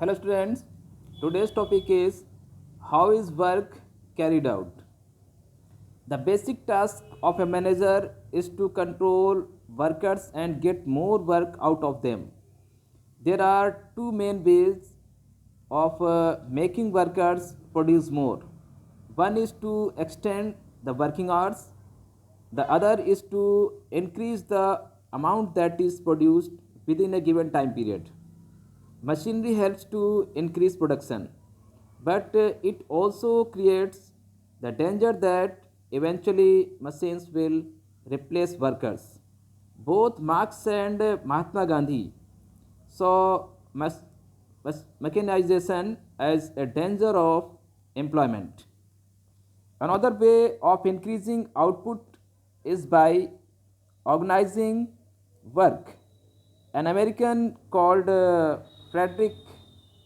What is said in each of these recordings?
Hello students, today's topic is how is work carried out. The basic task of a manager is to control workers and get more work out of them. There are two main ways of making workers produce more. One is to extend the working hours, the other is to increase the amount that is produced within a given time period. Machinery helps to increase production, but it also creates the danger that eventually machines will replace workers. Both Marx and Mahatma Gandhi saw mechanization as a danger of employment. Another way of increasing output is by organizing work. An American called Frederick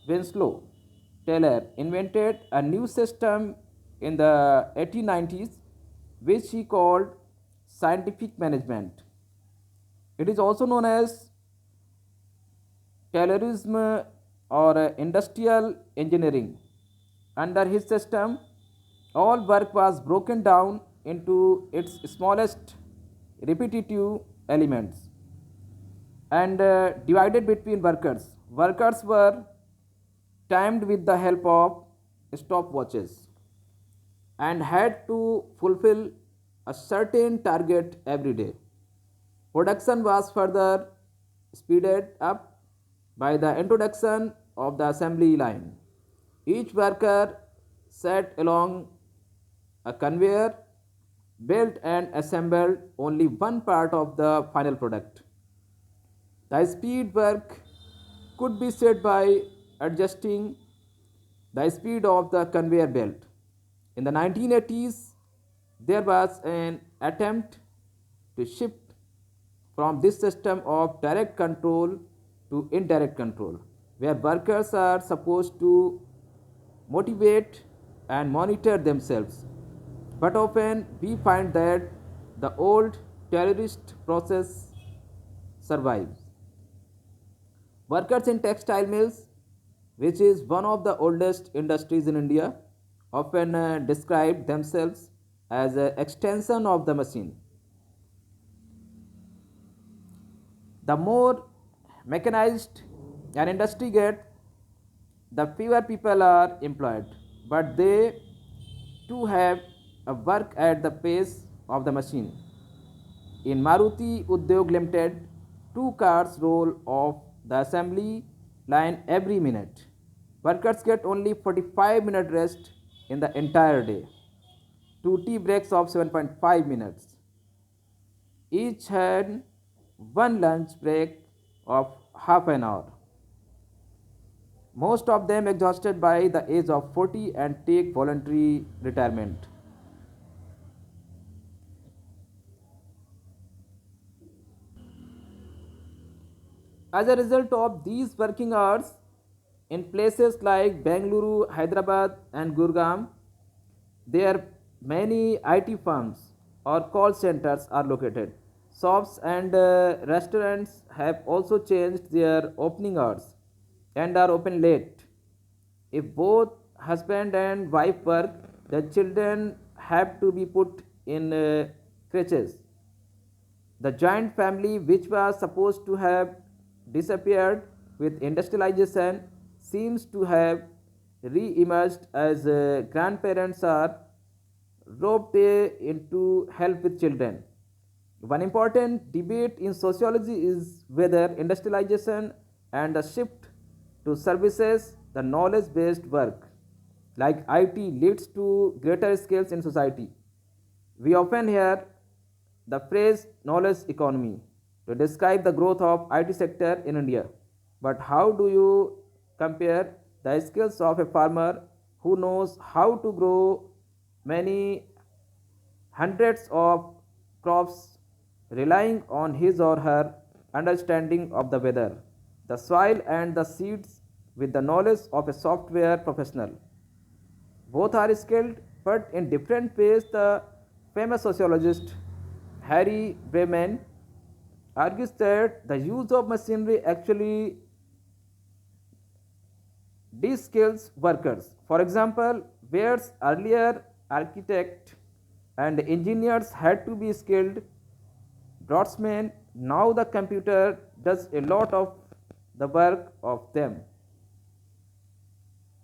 Winslow Taylor invented a new system in the 1890s which he called scientific management. It is also known as Taylorism or industrial engineering. Under his system, all work was broken down into its smallest repetitive elements and divided between workers. Workers were timed with the help of stopwatches and had to fulfill a certain target every day. Production was further speeded up by the introduction of the assembly line. Each worker sat along a conveyor, built and assembled only one part of the final product. The speed work could be set by adjusting the speed of the conveyor belt. In the 1980s, there was an attempt to shift from this system of direct control to indirect control, where workers are supposed to motivate and monitor themselves. But often we find that the old terrorist process survives. Workers in textile mills, which is one of the oldest industries in India, often describe themselves as an extension of the machine. The more mechanized an industry gets, the fewer people are employed, but they too have a work at the pace of the machine. In Maruti Udyog Limited, two cars roll off the assembly line every minute. Workers get only 45 minute rest in the entire day. Two tea breaks of 7.5 minutes. Each had one lunch break of half an hour. Most of them exhausted by the age of 40 and take voluntary retirement. As a result of these working hours, in places like Bengaluru, Hyderabad, and Gurgaon, there many IT firms or call centers are located. Shops and restaurants have also changed their opening hours and are open late. If both husband and wife work, the children have to be put in creches. The joint family, which was supposed to have disappeared with industrialization, seems to have re emerged as grandparents are roped in to help with children. One important debate in sociology is whether industrialization and the shift to services, the knowledge based work like IT leads to greater skills in society. We often hear the phrase knowledge economy to describe the growth of IT sector in India. But how do you compare the skills of a farmer who knows how to grow many hundreds of crops relying on his or her understanding of the weather, the soil and the seeds with the knowledge of a software professional? Both are skilled, but in different ways. The famous sociologist Harry Breman argues that the use of machinery actually de-skills workers. For example, whereas earlier architect and engineers had to be skilled draftsmen, now the computer does a lot of the work of them.